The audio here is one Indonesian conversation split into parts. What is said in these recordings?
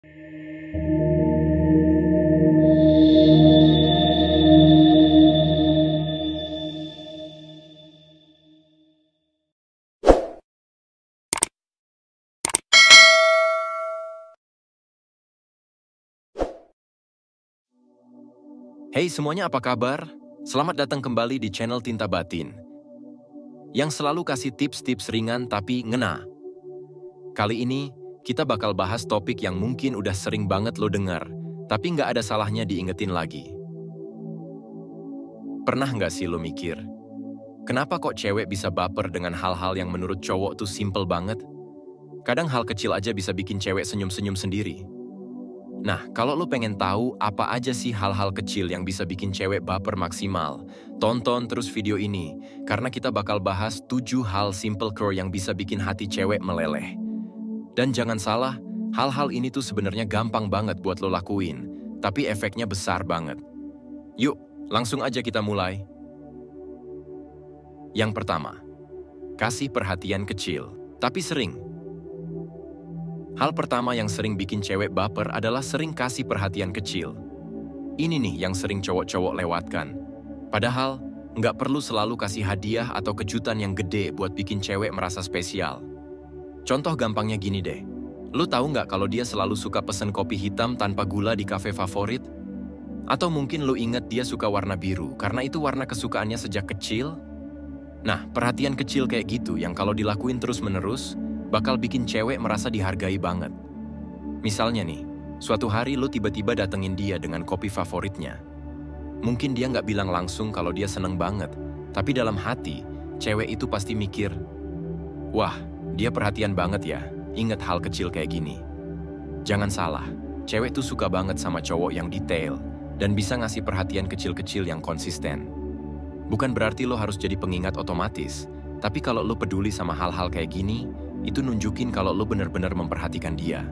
Hey semuanya, apa kabar? Selamat datang kembali di channel Tinta Batin, yang selalu kasih tips-tips ringan tapi ngena. Kali ini, kita bakal bahas topik yang mungkin udah sering banget lo denger, tapi nggak ada salahnya diingetin lagi. Pernah nggak sih lo mikir, kenapa kok cewek bisa baper dengan hal-hal yang menurut cowok tuh simple banget? Kadang hal kecil aja bisa bikin cewek senyum-senyum sendiri. Nah, kalau lo pengen tahu apa aja sih hal-hal kecil yang bisa bikin cewek baper maksimal, tonton terus video ini, karena kita bakal bahas 7 hal simple core yang bisa bikin hati cewek meleleh. Dan jangan salah, hal-hal ini tuh sebenarnya gampang banget buat lo lakuin, tapi efeknya besar banget. Yuk, langsung aja kita mulai. Yang pertama, kasih perhatian kecil, tapi sering. Hal pertama yang sering bikin cewek baper adalah sering kasih perhatian kecil. Ini nih yang sering cowok-cowok lewatkan. Padahal, nggak perlu selalu kasih hadiah atau kejutan yang gede buat bikin cewek merasa spesial. Contoh gampangnya gini deh. Lu tahu nggak kalau dia selalu suka pesen kopi hitam tanpa gula di kafe favorit? Atau mungkin lu inget dia suka warna biru karena itu warna kesukaannya sejak kecil? Nah, perhatian kecil kayak gitu yang kalau dilakuin terus-menerus, bakal bikin cewek merasa dihargai banget. Misalnya nih, suatu hari lo tiba-tiba datengin dia dengan kopi favoritnya. Mungkin dia nggak bilang langsung kalau dia seneng banget, tapi dalam hati, cewek itu pasti mikir, wah, dia perhatian banget ya, inget hal kecil kayak gini. Jangan salah, cewek tuh suka banget sama cowok yang detail, dan bisa ngasih perhatian kecil-kecil yang konsisten. Bukan berarti lo harus jadi pengingat otomatis, tapi kalau lo peduli sama hal-hal kayak gini, itu nunjukin kalau lo benar-benar memperhatikan dia.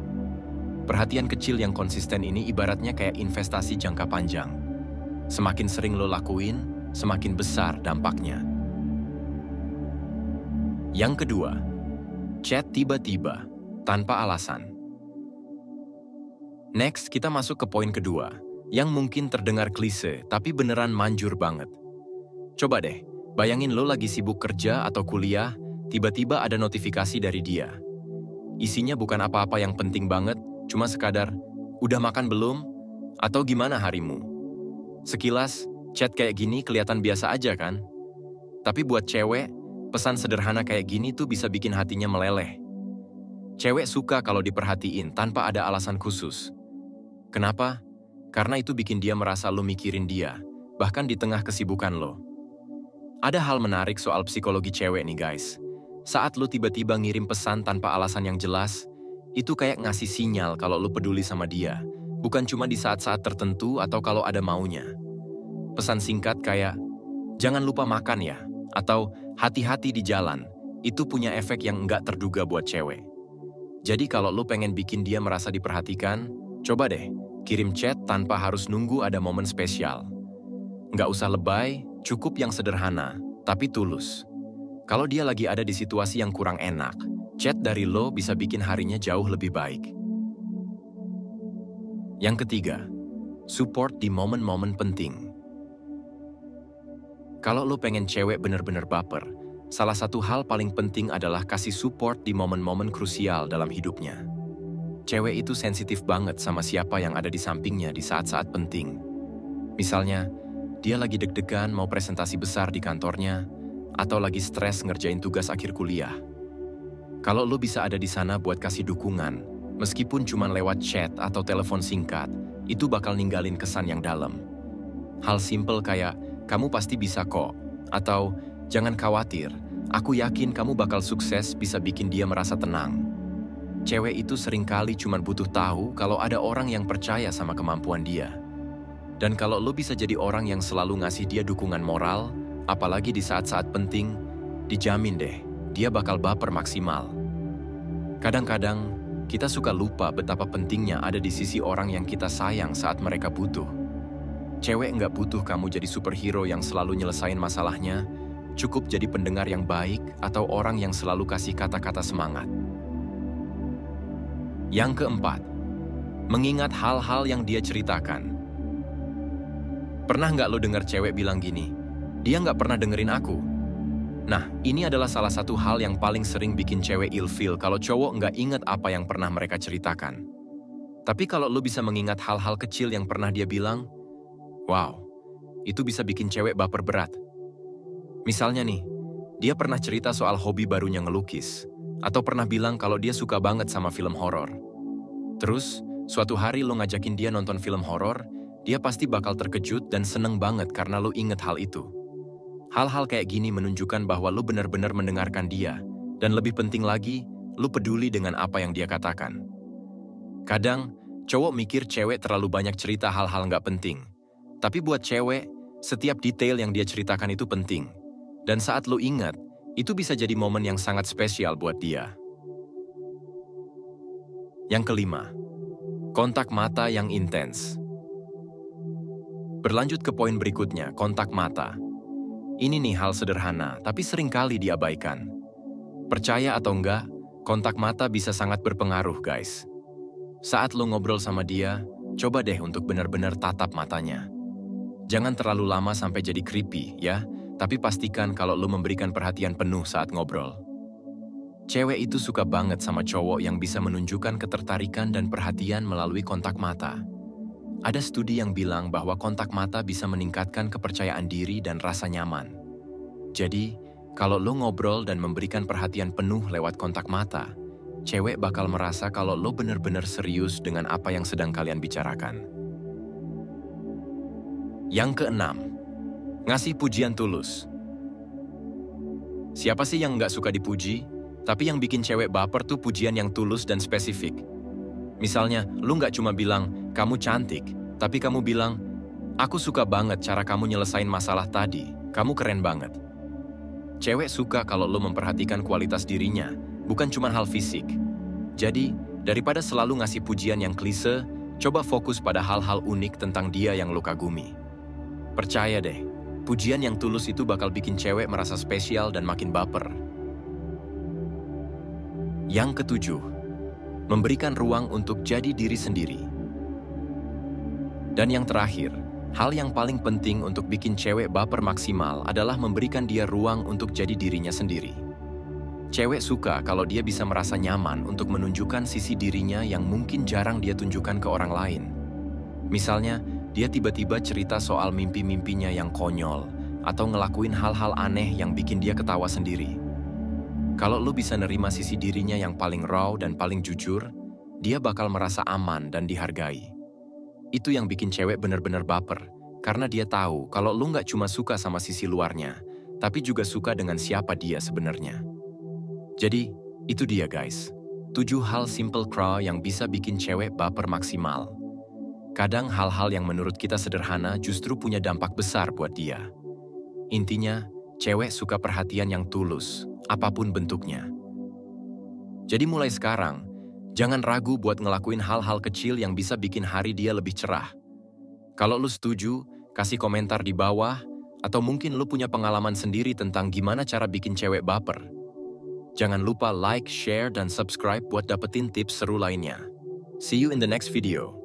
Perhatian kecil yang konsisten ini ibaratnya kayak investasi jangka panjang. Semakin sering lo lakuin, semakin besar dampaknya. Yang kedua, chat tiba-tiba, tanpa alasan. Next, kita masuk ke poin kedua, yang mungkin terdengar klise, tapi beneran manjur banget. Coba deh, bayangin lo lagi sibuk kerja atau kuliah, tiba-tiba ada notifikasi dari dia. Isinya bukan apa-apa yang penting banget, cuma sekadar, udah makan belum? Atau gimana harimu? Sekilas, chat kayak gini kelihatan biasa aja kan? Tapi buat cewek, pesan sederhana kayak gini tuh bisa bikin hatinya meleleh. Cewek suka kalau diperhatiin tanpa ada alasan khusus. Kenapa? Karena itu bikin dia merasa lo mikirin dia, bahkan di tengah kesibukan lo. Ada hal menarik soal psikologi cewek nih guys. Saat lu tiba-tiba ngirim pesan tanpa alasan yang jelas, itu kayak ngasih sinyal kalau lu peduli sama dia, bukan cuma di saat-saat tertentu atau kalau ada maunya. Pesan singkat kayak, jangan lupa makan ya, atau hati-hati di jalan, itu punya efek yang nggak terduga buat cewek. Jadi kalau lu pengen bikin dia merasa diperhatikan, coba deh, kirim chat tanpa harus nunggu ada momen spesial. Nggak usah lebay, cukup yang sederhana, tapi tulus. Kalau dia lagi ada di situasi yang kurang enak, chat dari lo bisa bikin harinya jauh lebih baik. Yang ketiga, support di momen-momen penting. Kalau lo pengen cewek bener-bener baper, salah satu hal paling penting adalah kasih support di momen-momen krusial dalam hidupnya. Cewek itu sensitif banget sama siapa yang ada di sampingnya di saat-saat penting. Misalnya, dia lagi deg-degan mau presentasi besar di kantornya, atau lagi stres ngerjain tugas akhir kuliah. Kalau lo bisa ada di sana buat kasih dukungan, meskipun cuma lewat chat atau telepon singkat, itu bakal ninggalin kesan yang dalam. Hal simple kayak, kamu pasti bisa kok, atau jangan khawatir, aku yakin kamu bakal sukses bisa bikin dia merasa tenang. Cewek itu seringkali cuma butuh tahu kalau ada orang yang percaya sama kemampuan dia. Dan kalau lo bisa jadi orang yang selalu ngasih dia dukungan moral, apalagi di saat-saat penting, dijamin deh, dia bakal baper maksimal. Kadang-kadang, kita suka lupa betapa pentingnya ada di sisi orang yang kita sayang saat mereka butuh. Cewek nggak butuh kamu jadi superhero yang selalu nyelesain masalahnya, cukup jadi pendengar yang baik atau orang yang selalu kasih kata-kata semangat. Yang keempat, mengingat hal-hal yang dia ceritakan. Pernah nggak lo dengar cewek bilang gini, dia nggak pernah dengerin aku? Nah, ini adalah salah satu hal yang paling sering bikin cewek ilfeel kalau cowok nggak ingat apa yang pernah mereka ceritakan. Tapi kalau lo bisa mengingat hal-hal kecil yang pernah dia bilang, wow, itu bisa bikin cewek baper berat. Misalnya nih, dia pernah cerita soal hobi barunya ngelukis, atau pernah bilang kalau dia suka banget sama film horor. Terus, suatu hari lo ngajakin dia nonton film horor, dia pasti bakal terkejut dan seneng banget karena lo inget hal itu. Hal-hal kayak gini menunjukkan bahwa lo benar-benar mendengarkan dia, dan lebih penting lagi, lo peduli dengan apa yang dia katakan. Kadang, cowok mikir cewek terlalu banyak cerita hal-hal nggak penting. Tapi buat cewek, setiap detail yang dia ceritakan itu penting. Dan saat lo ingat, itu bisa jadi momen yang sangat spesial buat dia. Yang kelima, kontak mata yang intens. Berlanjut ke poin berikutnya, kontak mata. Ini nih hal sederhana, tapi seringkali diabaikan. Percaya atau enggak, kontak mata bisa sangat berpengaruh, guys. Saat lo ngobrol sama dia, coba deh untuk benar-benar tatap matanya. Jangan terlalu lama sampai jadi creepy, ya, tapi pastikan kalau lo memberikan perhatian penuh saat ngobrol. Cewek itu suka banget sama cowok yang bisa menunjukkan ketertarikan dan perhatian melalui kontak mata. Ada studi yang bilang bahwa kontak mata bisa meningkatkan kepercayaan diri dan rasa nyaman. Jadi, kalau lo ngobrol dan memberikan perhatian penuh lewat kontak mata, cewek bakal merasa kalau lo benar-benar serius dengan apa yang sedang kalian bicarakan. Yang keenam, ngasih pujian tulus. Siapa sih yang nggak suka dipuji? Tapi yang bikin cewek baper tuh pujian yang tulus dan spesifik. Misalnya, lu nggak cuma bilang, kamu cantik, tapi kamu bilang, aku suka banget cara kamu nyelesain masalah tadi, kamu keren banget. Cewek suka kalau lu memperhatikan kualitas dirinya, bukan cuma hal fisik. Jadi, daripada selalu ngasih pujian yang klise, coba fokus pada hal-hal unik tentang dia yang lu kagumi. Percaya deh, pujian yang tulus itu bakal bikin cewek merasa spesial dan makin baper. Yang ketujuh, memberikan ruang untuk jadi diri sendiri. Dan yang terakhir, hal yang paling penting untuk bikin cewek baper maksimal adalah memberikan dia ruang untuk jadi dirinya sendiri. Cewek suka kalau dia bisa merasa nyaman untuk menunjukkan sisi dirinya yang mungkin jarang dia tunjukkan ke orang lain. Misalnya, dia tiba-tiba cerita soal mimpi-mimpinya yang konyol, atau ngelakuin hal-hal aneh yang bikin dia ketawa sendiri. Kalau lo bisa nerima sisi dirinya yang paling raw dan paling jujur, dia bakal merasa aman dan dihargai. Itu yang bikin cewek bener-bener baper, karena dia tahu kalau lo nggak cuma suka sama sisi luarnya, tapi juga suka dengan siapa dia sebenarnya. Jadi, itu dia guys, 7 hal simple crow yang bisa bikin cewek baper maksimal. Kadang hal-hal yang menurut kita sederhana justru punya dampak besar buat dia. Intinya, cewek suka perhatian yang tulus, apapun bentuknya. Jadi mulai sekarang, jangan ragu buat ngelakuin hal-hal kecil yang bisa bikin hari dia lebih cerah. Kalau lu setuju, kasih komentar di bawah, atau mungkin lu punya pengalaman sendiri tentang gimana cara bikin cewek baper. Jangan lupa like, share, dan subscribe buat dapetin tips seru lainnya. See you in the next video.